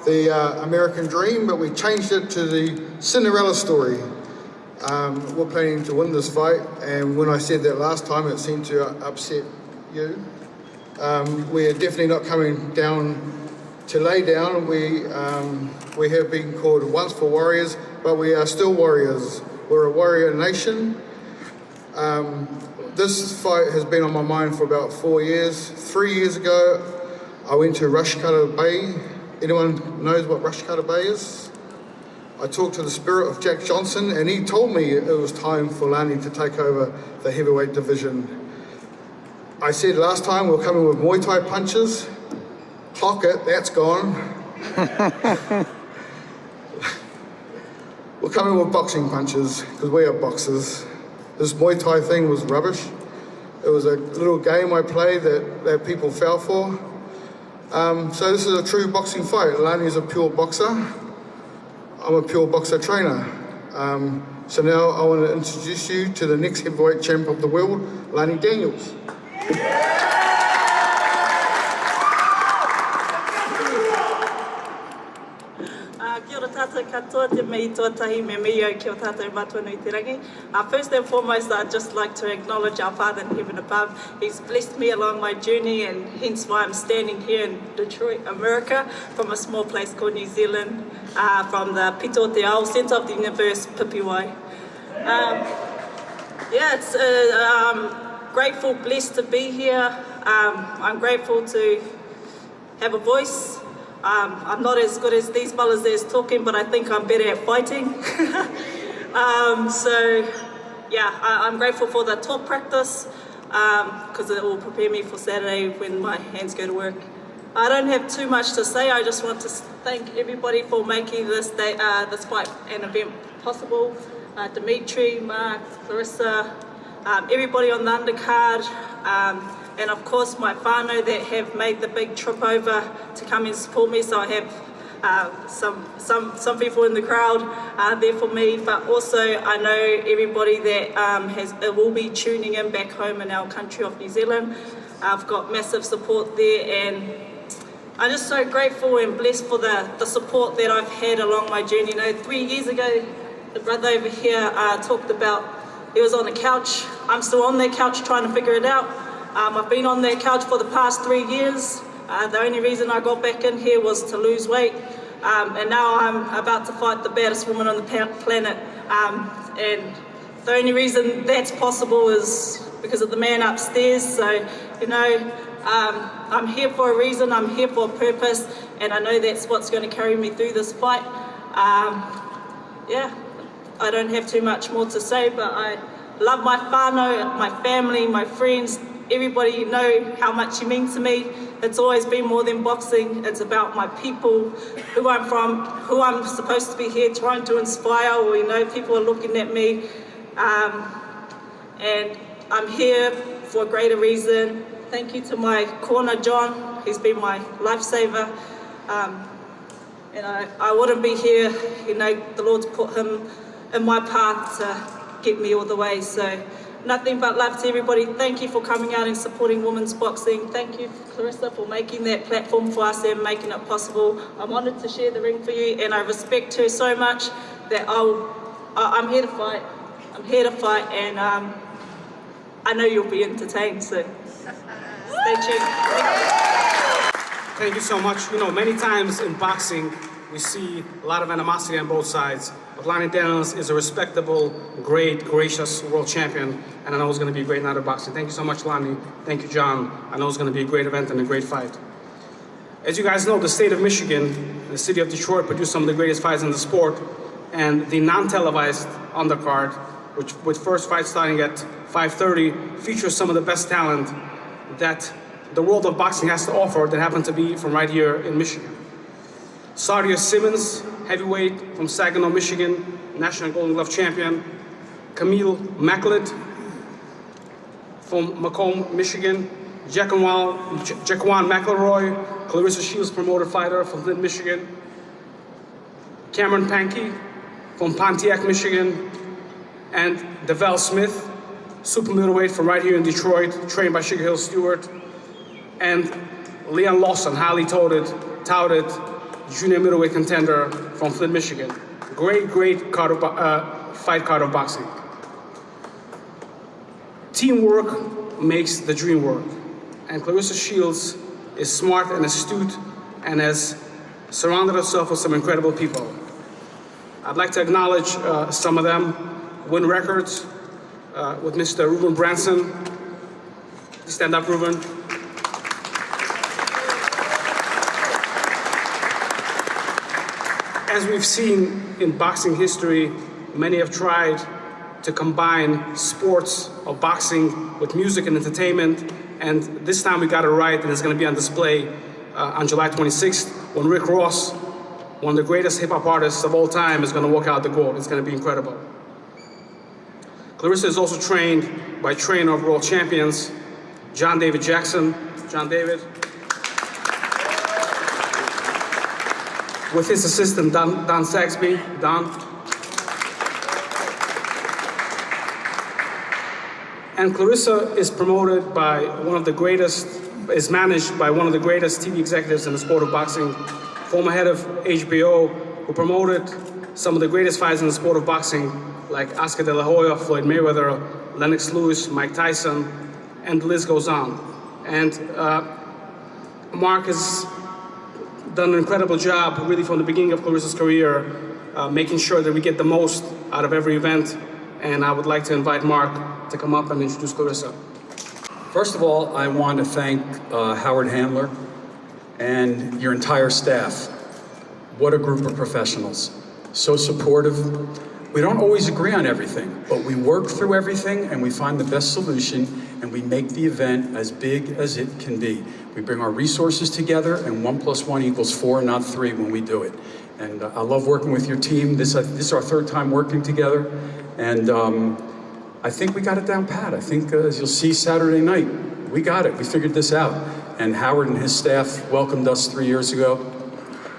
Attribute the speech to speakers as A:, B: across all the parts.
A: the American Dream, but we changed it to the Cinderella story. We're planning to win this fight, and when I said that last time, it seemed to upset you. We are definitely not coming down to lay down. We have been called once for warriors, but we are still warriors. We're a warrior nation. This fight has been on my mind for about 4 years. 3 years ago, I went to Rushcutter Bay. Anyone knows what Rushcutter Bay is? I talked to the spirit of Jack Johnson, and he told me it was time for Lani to take over the heavyweight division. I said last time we're coming with Muay Thai punches. Clock it, that's gone. We're coming with boxing punches, because we are boxers. This Muay Thai thing was rubbish. It was a little game I played that people fell for. So this is a true boxing fight. Lani is a pure boxer. I'm a pure boxer trainer. So now I want to introduce you to the next heavyweight champ of the world, Lani Daniels.
B: Kia ora tātou katoa, te mei tuatahi me mea kia o tātou matua nui te rangi. First and foremost, I'd just like to acknowledge our Father in heaven above. He's blessed me along my journey, and hence why I'm standing here in Detroit, America, from a small place called New Zealand, from the Pito Te Ao, centre of the universe, Pipiwai. It's grateful, blessed to be here. I'm grateful to have a voice. I'm not as good as these fellas that's talking, but I think I'm better at fighting. I'm grateful for the talk practice, because it will prepare me for Saturday when my hands go to work. I don't have too much to say. I just want to thank everybody for making this fight and event possible. Dimitri, Mark, Clarissa, everybody on the undercard, and of course my whānau that have made the big trip over to come and support me. So I have some people in the crowd there for me, but also I know everybody that will be tuning in back home in our country of New Zealand. I've got massive support there, and I'm just so grateful and blessed for the support that I've had along my journey. 3 years ago, the brother over here talked about he was on the couch. I'm still on that couch trying to figure it out. I've been on that couch for the past 3 years. The only reason I got back in here was to lose weight. And now I'm about to fight the baddest woman on the planet. And the only reason that's possible is because of the man upstairs. So, I'm here for a reason, I'm here for a purpose, and I know that's what's going to carry me through this fight. I don't have too much more to say, but I love my whānau, my family, my friends. Everybody know how much you mean to me. It's always been more than boxing. It's about my people, who I'm from, who I'm supposed to be here trying to inspire. People are looking at me. And I'm here for a greater reason. Thank you to my corner, John. He's been my lifesaver. And I wouldn't be here, the Lord's put him in my path to get me all the way. So nothing but love to everybody. Thank you for coming out and supporting women's boxing. Thank you, Clarissa, for making that platform for us and making it possible. I'm honoured to share the ring for you, and I respect her so much that I'm here to fight. I'm here to fight, and I know you'll be entertained, so stay tuned.
C: Thank you so much. Many times in boxing, we see a lot of animosity on both sides. But Lani Daniels is a respectable, great, gracious world champion, and I know it's going to be a great night of boxing. Thank you so much, Lani. Thank you, John. I know it's going to be a great event and a great fight. As you guys know, the state of Michigan, the city of Detroit, produced some of the greatest fights in the sport, and the non-televised undercard, which with first fight starting at 5:30, features some of the best talent that the world of boxing has to offer that happen to be from right here in Michigan. Sardia Simmons, heavyweight from Saginaw, Michigan, National Golden Glove champion. Camille Macklett from Macomb, Michigan. Jaquan McElroy, Clarissa Shields promoted fighter from Flint, Michigan. Cameron Pankey from Pontiac, Michigan. And Devell Smith, super middleweight from right here in Detroit, trained by Sugar Hill Stewart. And Leon Lawson, highly touted junior middleweight contender from Flint, Michigan. Great fight card of boxing. Teamwork makes the dream work. And Clarissa Shields is smart and astute and has surrounded herself with some incredible people. I'd like to acknowledge some of them. Win records with Mr. Ruben Branson. Stand up, Ruben. As we've seen in boxing history, many have tried to combine sports or boxing with music and entertainment, and this time we got it right, and it's going to be on display on July 26th when Rick Ross, one of the greatest hip-hop artists of all time, is going to walk out the door. It's going to be incredible. Clarissa is also trained by trainer of world champions, John David Jackson. John David. With his assistant, Don Saxby. Don. And Clarissa is promoted by is managed by one of the greatest TV executives in the sport of boxing, former head of HBO, who promoted some of the greatest fights in the sport of boxing, like Oscar De La Hoya, Floyd Mayweather, Lennox Lewis, Mike Tyson, and the list goes on. And Mark has done an incredible job, really from the beginning of Clarissa's career, making sure that we get the most out of every event. And I would like to invite Mark to come up and introduce Clarissa.
D: First of all, I want to thank Howard Handler and your entire staff. What a group of professionals. So supportive. We don't always agree on everything, but we work through everything and we find the best solution and we make the event as big as it can be. We bring our resources together and 1 + 1 = 4, not 3 when we do it. And I love working with your team. This is our 3rd time working together. And I think we got it down pat. I think as you'll see Saturday night, we got it. We figured this out. And Howard and his staff welcomed us 3 years ago.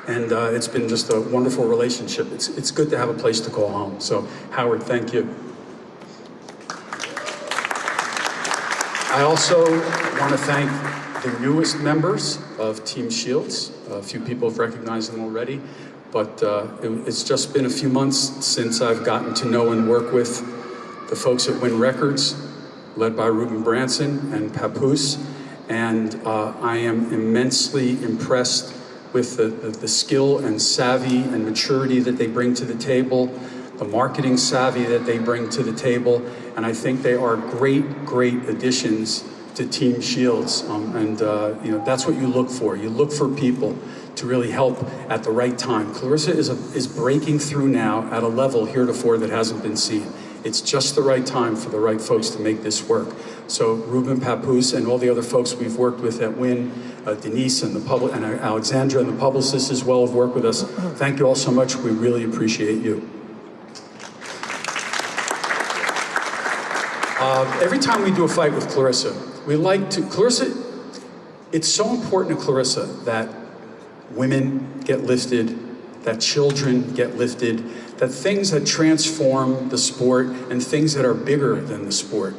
D: And it's been just a wonderful relationship. It's good to have a place to call home. So Howard, thank you. I also want to thank the newest members of Team Shields. A few people have recognized them already, but it's just been a few months since I've gotten to know and work with the folks at Win Records, led by Ruben Branson and Papoose, and I am immensely impressed with the skill and savvy and maturity that they bring to the table, the marketing savvy that they bring to the table, and I think they are great additions to Team Shields. You know, that's what you look for. You look for people to really help at the right time. Clarissa is breaking through now at a level heretofore that hasn't been seen. It's just the right time for the right folks to make this work. So Ruben, Papoose, and all the other folks we've worked with at Win, Denise and and Alexandra and the publicists as well have worked with us. Thank you all so much. We really appreciate you. Every time we do a fight with Clarissa, it's so important to Clarissa that women get lifted, that children get lifted, that things that transform the sport and things that are bigger than the sport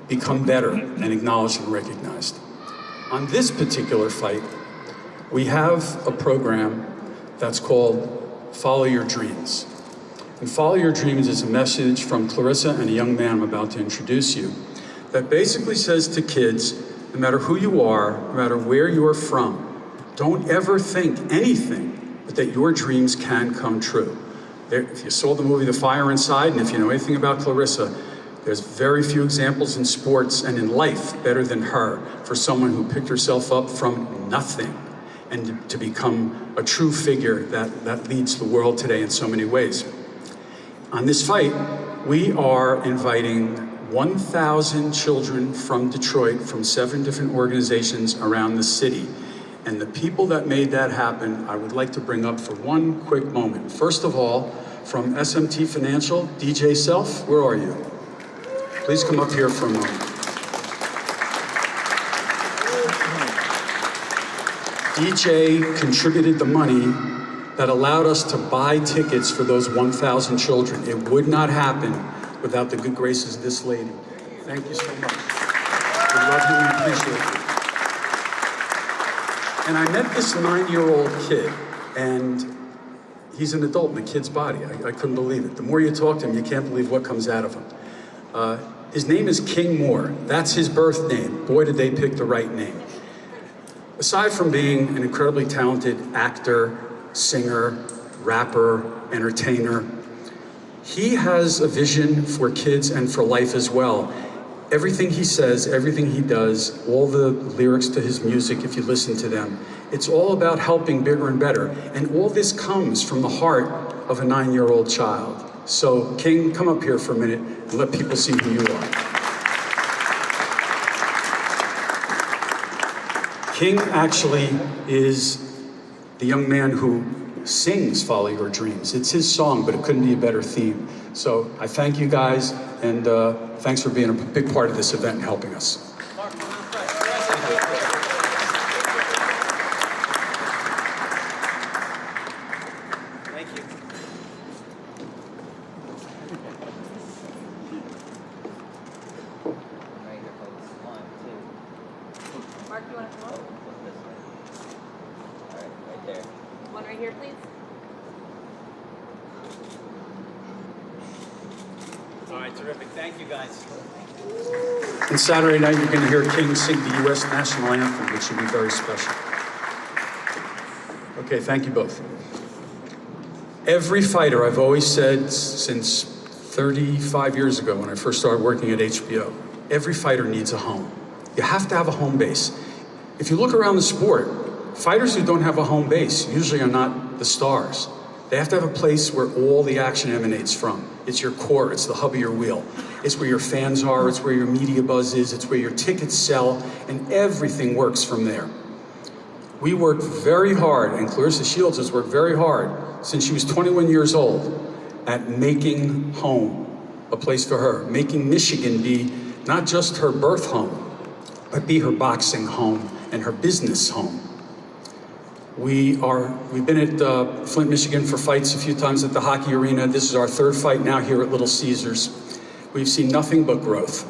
D: become better and acknowledged and recognized. On this particular fight, we have a program that's called Follow Your Dreams. And Follow Your Dreams is a message from Clarissa and a young man I'm about to introduce you that basically says to kids, no matter who you are, no matter where you are from, don't ever think anything but that your dreams can come true. If you saw the movie The Fire Inside, and if you know anything about Clarissa, there's very few examples in sports and in life better than her for someone who picked herself up from nothing and to become a true figure that leads the world today in so many ways. On this fight, we are inviting 1,000 children from Detroit, from 7 different organizations around the city. And the people that made that happen, I would like to bring up for one quick moment. First of all, from SMT Financial, DJ Self, where are you? Please come up here for a moment. DJ contributed the money that allowed us to buy tickets for those 1,000 children. It would not happen without the good graces of this lady. Thank you so much. We love you and appreciate you. And I met this 9-year-old kid And he's an adult in a kid's body. I couldn't believe it. The more you talk to him, you can't believe what comes out of him. His name is King Moore. That's his birth name. Boy, did they pick the right name. Aside from being an incredibly talented actor, singer, rapper, entertainer, he has a vision for kids and for life as well. Everything he says, everything he does, all the lyrics to his music, if you listen to them, it's all about helping bigger and better. And all this comes from the heart of a 9-year-old child. So, King, come up here for a minute and let people see who you are. King actually is the young man who sings Follow Your Dreams. It's his song, but it couldn't be a better theme. So I thank you guys, and thanks for being a big part of this event and helping us.
C: Thank you.
E: Mark, you want to come up?
F: All right, right there.
E: One right here, please.
C: All right, terrific. Thank you, guys.
D: And Saturday night, you're going to hear King sing the U.S. National Anthem, which will be very special. Okay, thank you both. Every fighter, I've always said since 35 years ago when I first started working at HBO, every fighter needs a home. You have to have a home base. If you look around the sport, fighters who don't have a home base usually are not the stars. They have to have a place where all the action emanates from. It's your core, it's the hub of your wheel. It's where your fans are, it's where your media buzz is, it's where your tickets sell, and everything works from there. We worked very hard, and Clarissa Shields has worked very hard since she was 21 years old at making home a place for her, making Michigan be not just her birth home, but be her boxing home and her business home. We've been at Flint, Michigan for fights a few times at the hockey arena. This is our 3rd fight now here at Little Caesars. We've seen nothing but growth.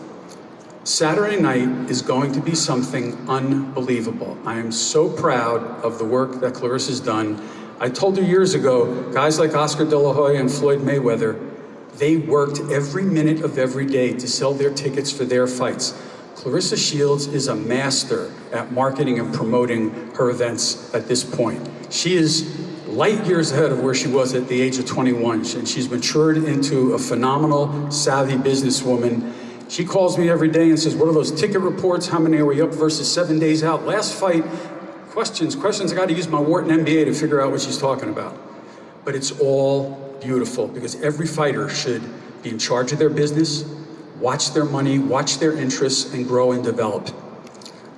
D: Saturday night is going to be something unbelievable. I am so proud of the work that Clarissa's done. I told her years ago, guys like Oscar De La Hoya and Floyd Mayweather, they worked every minute of every day to sell their tickets for their fights. Claressa Shields is a master at marketing and promoting her events at this point. She is light years ahead of where she was at the age of 21, and she's matured into a phenomenal, savvy businesswoman. She calls me every day and says, what are those ticket reports? How many are we up versus 7 days out? Last fight, questions. I got to use my Wharton MBA to figure out what she's talking about. But it's all beautiful because every fighter should be in charge of their business, watch their money, watch their interests, and grow and develop.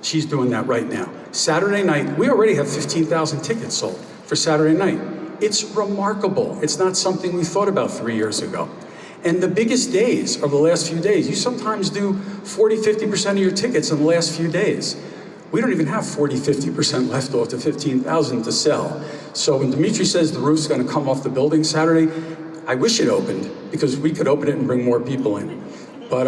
D: She's doing that right now. Saturday night, we already have 15,000 tickets sold for Saturday night. It's remarkable. It's not something we thought about 3 years ago. And the biggest days are the last few days. You sometimes do 40, 50% of your tickets in the last few days. We don't even have 40, 50% left off the 15,000 to sell. So when Dimitri says the roof's gonna come off the building Saturday, I wish it opened because we could open it and bring more people in. But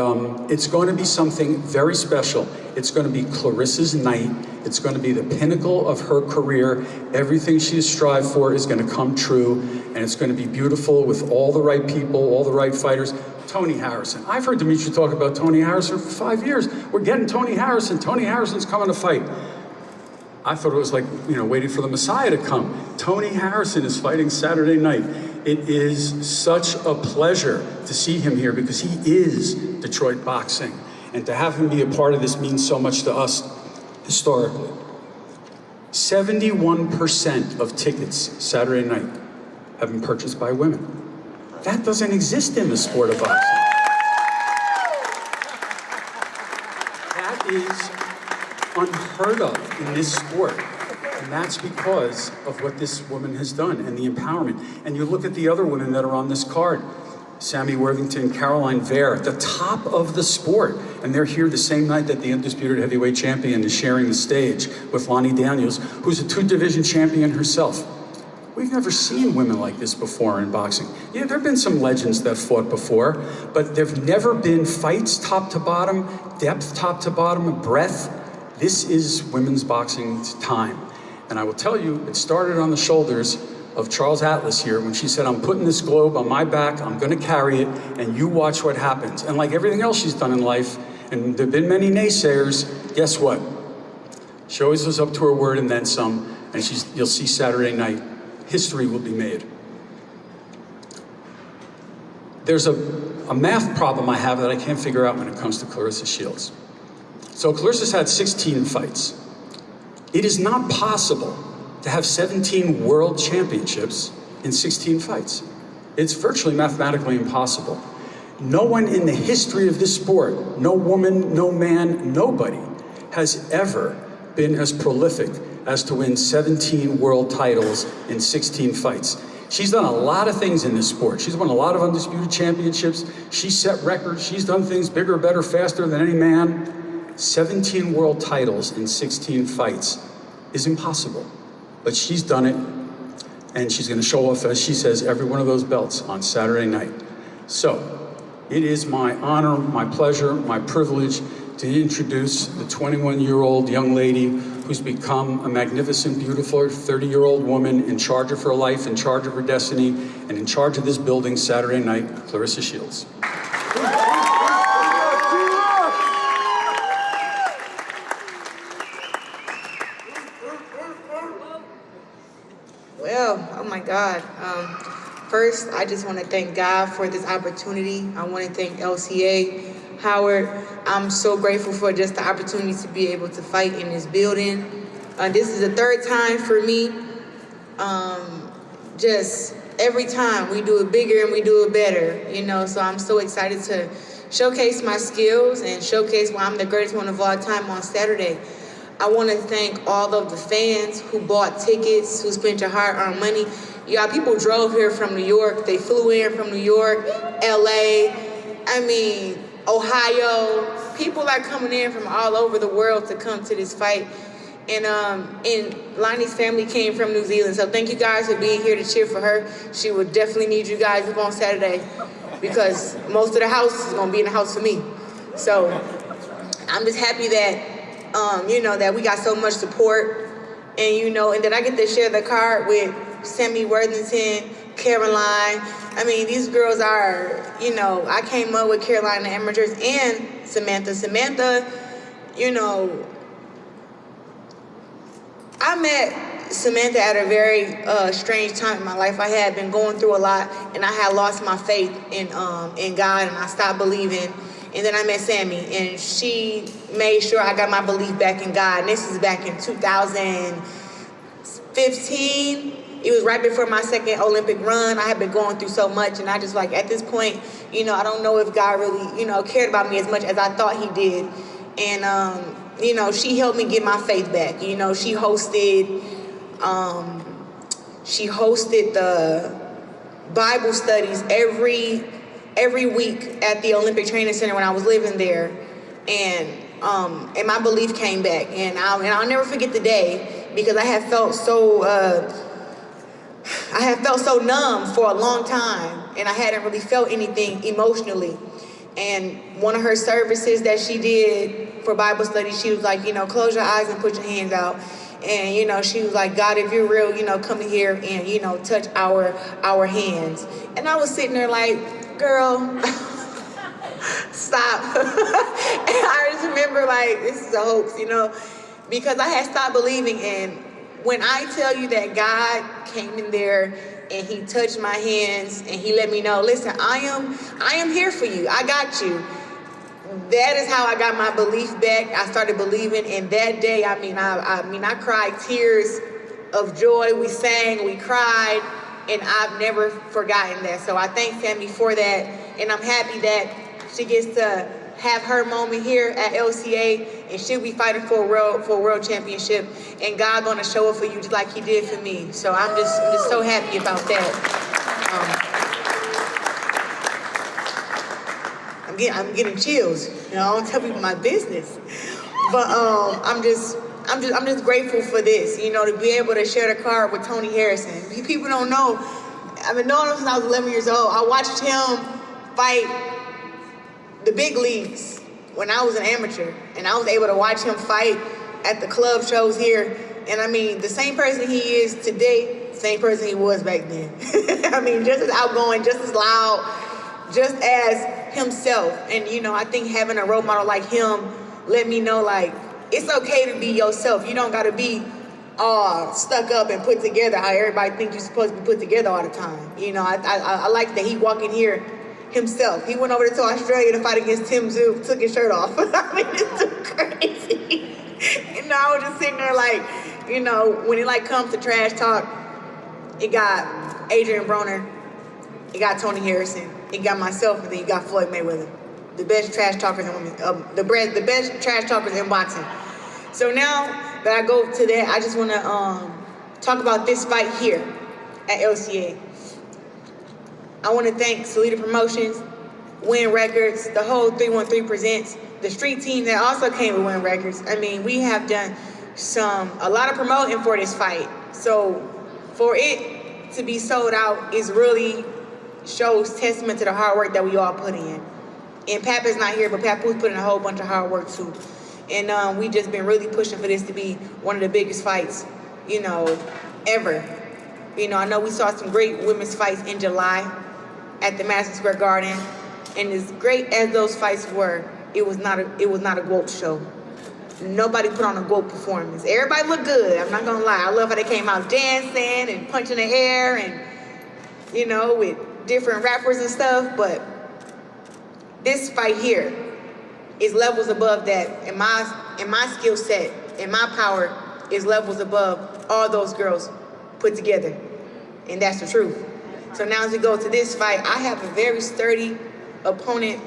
D: it's going to be something very special. It's going to be Clarissa's night. It's going to be the pinnacle of her career. Everything she has strived for is going to come true, and it's going to be beautiful with all the right people, all the right fighters. Tony Harrison. I've heard Dimitri talk about Tony Harrison for 5 years. We're getting Tony Harrison. Tony Harrison's coming to fight. I thought it was like, waiting for the Messiah to come. Tony Harrison is fighting Saturday night. It is such a pleasure to see him here because he is Detroit boxing. And to have him be a part of this means so much to us historically. 71% of tickets Saturday night have been purchased by women. That doesn't exist in the sport of boxing. That is unheard of in this sport. And that's because of what this woman has done and the empowerment. And you look at the other women that are on this card. Sammy Worthington, Caroline Vare, at the top of the sport. And they're here the same night that the undisputed heavyweight champion is sharing the stage with Lani Daniels, who's a 2-division champion herself. We've never seen women like this before in boxing. Yeah, there have been some legends that fought before, but there've never been fights top to bottom, depth top to bottom, breadth. This is women's boxing's time. And I will tell you, it started on the shoulders of Charles Atlas here when she said, I'm putting this globe on my back, I'm gonna carry it, and you watch what happens. And like everything else she's done in life, and there've been many naysayers, guess what? She always lives up to her word and then some, and you'll see Saturday night, history will be made. There's a math problem I have that I can't figure out when it comes to Claressa Shields. So Clarissa's had 16 fights. It is not possible to have 17 world championships in 16 fights. It's virtually mathematically impossible. No one in the history of this sport, no woman, no man, nobody has ever been as prolific as to win 17 world titles in 16 fights. She's done a lot of things in this sport. She's won a lot of undisputed championships. She's set records. She's done things bigger, better, faster than any man. 17 world titles in 16 fights is impossible. But she's done it, and she's gonna show off, as she says, every one of those belts on Saturday night. So, it is my honor, my pleasure, my privilege to introduce the 21-year-old young lady who's become a magnificent, beautiful 30-year-old woman in charge of her life, in charge of her destiny, and in charge of this building Saturday night, Clarissa Shields.
F: Well, oh my God. First, I just want to thank God for this opportunity. I want to thank LCA, Howard. I'm so grateful for just the opportunity to be able to fight in this building. This is the third time for me. Just every time we do it bigger and we do it better, you know, so I'm so excited to showcase my skills and showcase why I'm the greatest one of all time on Saturday. I want to thank all of the fans who bought tickets, who spent your hard-earned money. Y'all, people drove here from New York. They flew in from New York, LA, I mean, Ohio. People are coming in from all over the world to come to this fight. And Lani's family came from New Zealand. So thank you guys for being here to cheer for her. She will definitely need you guys up on Saturday because most of the house is going to be in the house for me. So I'm just happy that, you know, that we got so much support. And, you know, and that I get to share the card with Sammy Worthington, Caroline. I mean, these girls are, you know, I came up with Caroline, the amateurs, and Samantha. Samantha, you know, I met Samantha at a very strange time in my life. I had been going through a lot, and I had lost my faith in God, and I stopped believing. And then I met Sammy, and she made sure I got my belief back in God. And this is back in 2015. It was right before my second Olympic run. I had been going through so much, and I just like, at this point, you know, I don't know if God really, you know, cared about me as much as I thought he did. And, you know, she helped me get my faith back. You know, she hosted the Bible studies every week at the Olympic Training Center when I was living there. And my belief came back. And I'll never forget the day because I had felt so numb for a long time, and I hadn't really felt anything emotionally. And one of her services that she did for Bible study, she was like, you know, close your eyes and put your hands out. And, you know, she was like, God, if you're real, you know, come here and, you know, touch our hands. And I was sitting there like, girl, stop. And I just remember like, this is a hoax, you know, because I had stopped believing. And when I tell you that God came in there and he touched my hands and he let me know, listen, I am here for you. I got you. That is how I got my belief back. I started believing, and that day, I cried tears of joy. We sang, we cried, and I've never forgotten that. So I thank Sammy for that, and I'm happy that she gets to have her moment here at LCA, and she'll be fighting for a world championship, and God's gonna show up for you just like he did for me. So I'm just so happy about that. I'm getting chills. You know, I don't tell people my business, but I'm just grateful for this. You know, to be able to share the card with Tony Harrison. People don't know. I've been knowing him since I was 11 years old. I watched him fight the big leagues when I was an amateur, and I was able to watch him fight at the club shows here. And I mean, the same person he is today same person he was back then. I mean, just as outgoing, just as loud, just as himself. And, you know, I think having a role model like him let me know, like, it's okay to be yourself. You don't got to be all stuck up and put together how everybody thinks you're supposed to be put together all the time. You know, I like that he walked in here himself. He went over to Australia to fight against Tim Tszyu, took his shirt off. I mean, it's too crazy. You know, I was just sitting there like, you know, when it like comes to trash talk, it got Adrian Broner, it got Tony Harrison, it got myself, and then you got Floyd Mayweather. The best trash talkers in women, the best trash talkers in boxing. So now that I go to that, I just want to talk about this fight here at LCA. I want to thank Salida Promotions, Win Records, the whole 313 Presents, the street team that also came with Win Records. I mean, we have done a lot of promoting for this fight. So for it to be sold out is really shows testament to the hard work that we all put in. And Papa's not here, but Papa's put in a whole bunch of hard work too. And we just been really pushing for this to be one of the biggest fights, you know, ever. You know, I know we saw some great women's fights in July at the Madison Square Garden. And as great as those fights were, it was not a GWOP show. Nobody put on a GWOP performance. Everybody looked good, I'm not gonna lie. I love how they came out dancing and punching the air and, you know, with different rappers and stuff, but this fight here is levels above that. And my skill set and my power is levels above all those girls put together. And that's the truth. So now as we go to this fight, I have a very sturdy opponent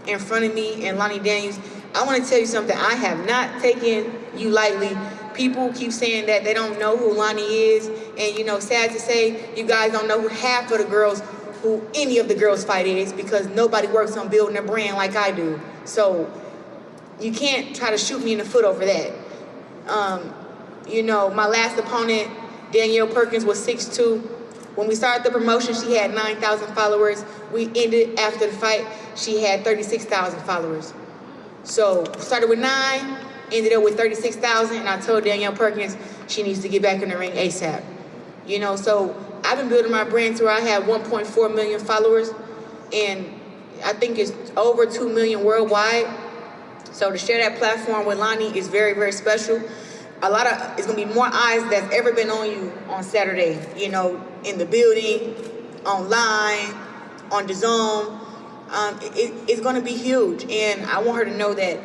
F: in front of me, and Lani Daniels. I want to tell you something. I have not taken you lightly. People keep saying that they don't know who Lani is. And, you know, sad to say, you guys don't know who half of the girls, who any of the girls fight is, because nobody works on building a brand like I do. So you can't try to shoot me in the foot over that. You know, my last opponent, Danielle Perkins, was 6'2". When we started the promotion, she had 9,000 followers. We ended after the fight, she had 36,000 followers. So started with 9, ended up with 36,000, and I told Danielle Perkins she needs to get back in the ring ASAP. You know, so I've been building my brand to where I have 1.4 million followers, and I think it's over 2 million worldwide. So to share that platform with Lani is very, very special. It's gonna be more eyes that's ever been on you on Saturday, you know, in the building, online, on the Zone. It's gonna be huge, and I want her to know that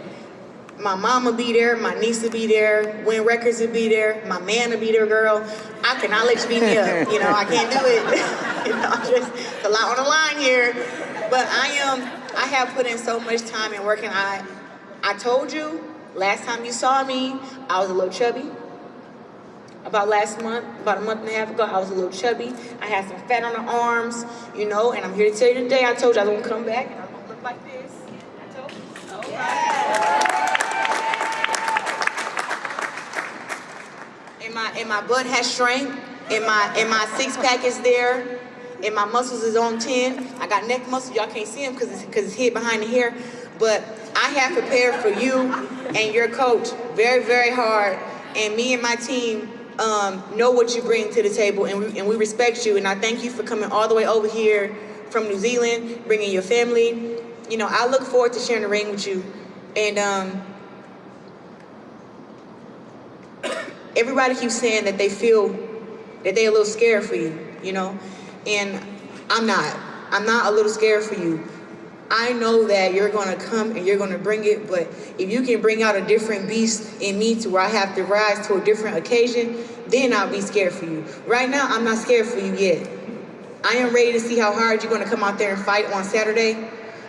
F: my mom will be there, my niece will be there, Win Records will be there, my man will be there, girl. I cannot let you beat me up, you know, I can't do it. You know, just a lot on the line here. But I have put in so much time and work, and I told you, last time you saw me, I was a little chubby. About a month and a half ago, I was a little chubby. I had some fat on the arms, you know, and I'm here to tell you today, I told you I was gonna come back and I was gonna look like this. I told you. Okay. And my butt has shrank, and my six pack is there, and my muscles is on 10. I got neck muscles, y'all can't see them because it's hid behind the hair, but I have prepared for you and your coach very, very hard, and me and my team know what you bring to the table, and we respect you, and I thank you for coming all the way over here from New Zealand, bringing your family. You know, I look forward to sharing the ring with you, and everybody keeps saying that they feel that they're a little scared for you, you know, and I'm not a little scared for you. I know that you're gonna come and you're gonna bring it, but if you can bring out a different beast in me to where I have to rise to a different occasion, then I'll be scared for you. Right now, I'm not scared for you yet. I am ready to see how hard you're gonna come out there and fight on Saturday,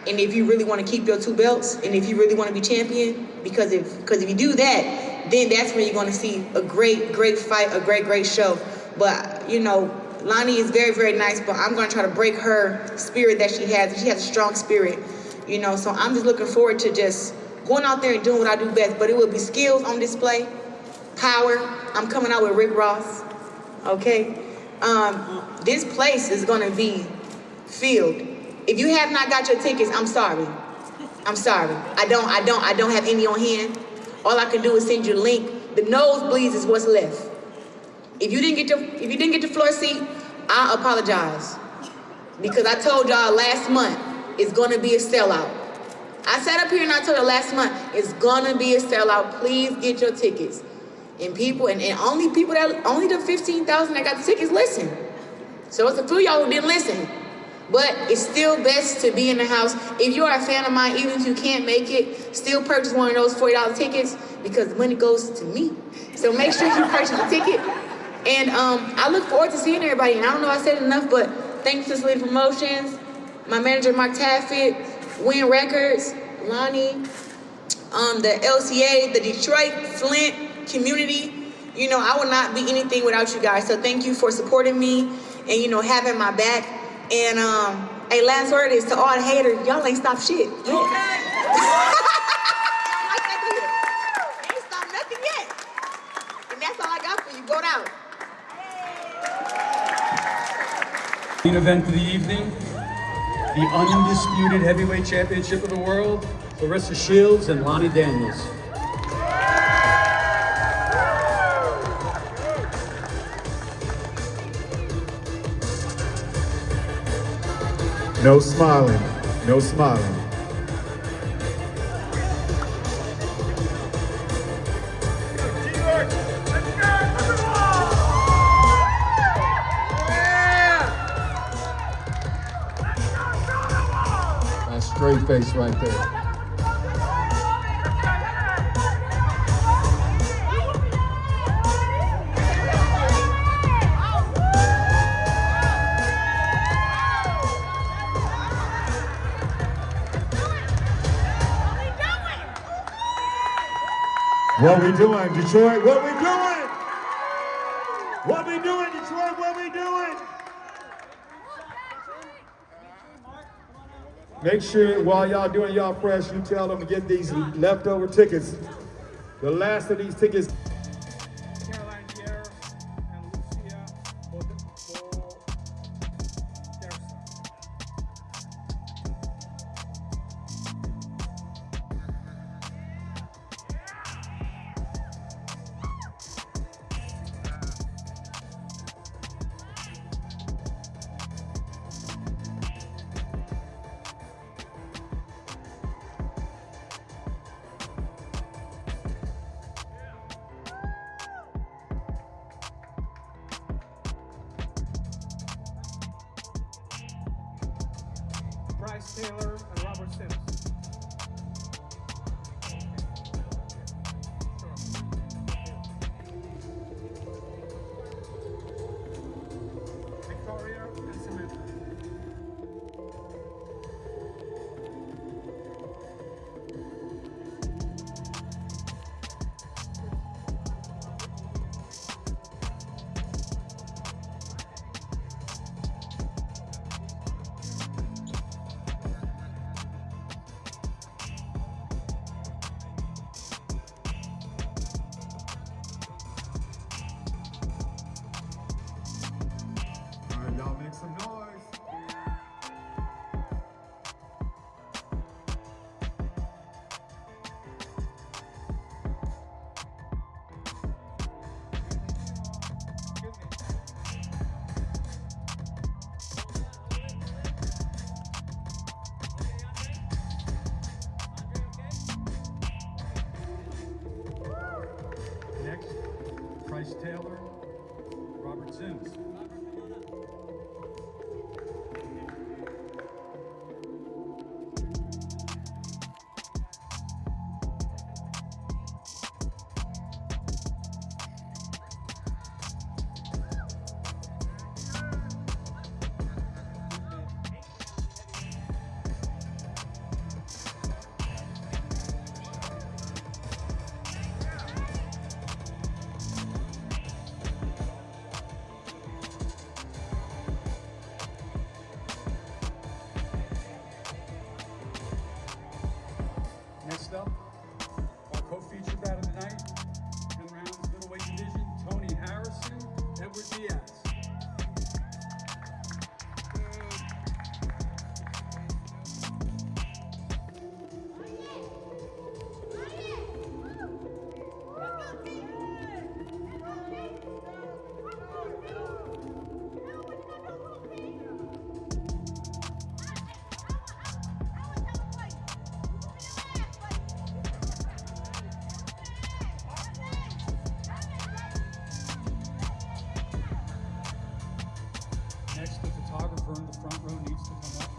F: and if you really wanna keep your 2 belts, and if you really wanna be champion, because if you do that, then that's when you're gonna see a great, great fight, a great, great show. But, you know, Lani is very, very nice, but I'm gonna try to break her spirit that she has. She has a strong spirit, you know, so I'm just looking forward to just going out there and doing what I do best, but it will be skills on display, power. I'm coming out with Rick Ross, okay? This place is gonna be filled. If you have not got your tickets, I'm sorry. I'm sorry. I don't have any on hand. All I can do is send you a link. The nosebleeds is what's left. If you didn't get your floor seat, I apologize. Because I told y'all last month, it's gonna be a sellout. I sat up here and I told you last month, it's gonna be a sellout. Please get your tickets. And only the 15,000 that got the tickets listen. So it's a few of y'all who didn't listen. But it's still best to be in the house. If you're a fan of mine, even if you can't make it, still purchase one of those $40 tickets because the money goes to me. So make sure you purchase a ticket. And I look forward to seeing everybody. And I don't know if I said enough, but thanks to Selena Promotions, my manager Mark Taffet, Win Records, Lani, the LCA, the Detroit, Flint community. You know, I would not be anything without you guys. So thank you for supporting me and, you know, having my back. And hey, last word is to all the haters, y'all ain't stop shit. Okay. Ain't stop nothing yet. And that's all I got for you. Go out.
D: Main event of the evening, the undisputed heavyweight championship of the world, Claressa Shields and Lani Daniels.
G: No smiling, no smiling. That straight face right there. What we doing, Detroit? What we doing? What we doing, Detroit? What we doing? Make sure while y'all doing y'all press, you tell them to get these leftover tickets. The last of these tickets.
C: Bryce Taylor and Robert Sims. Victoria and Samantha.
G: Y'all make some noise.
D: Next, Bryce Taylor, Robert Sims. Next, the photographer in the front row needs to come up.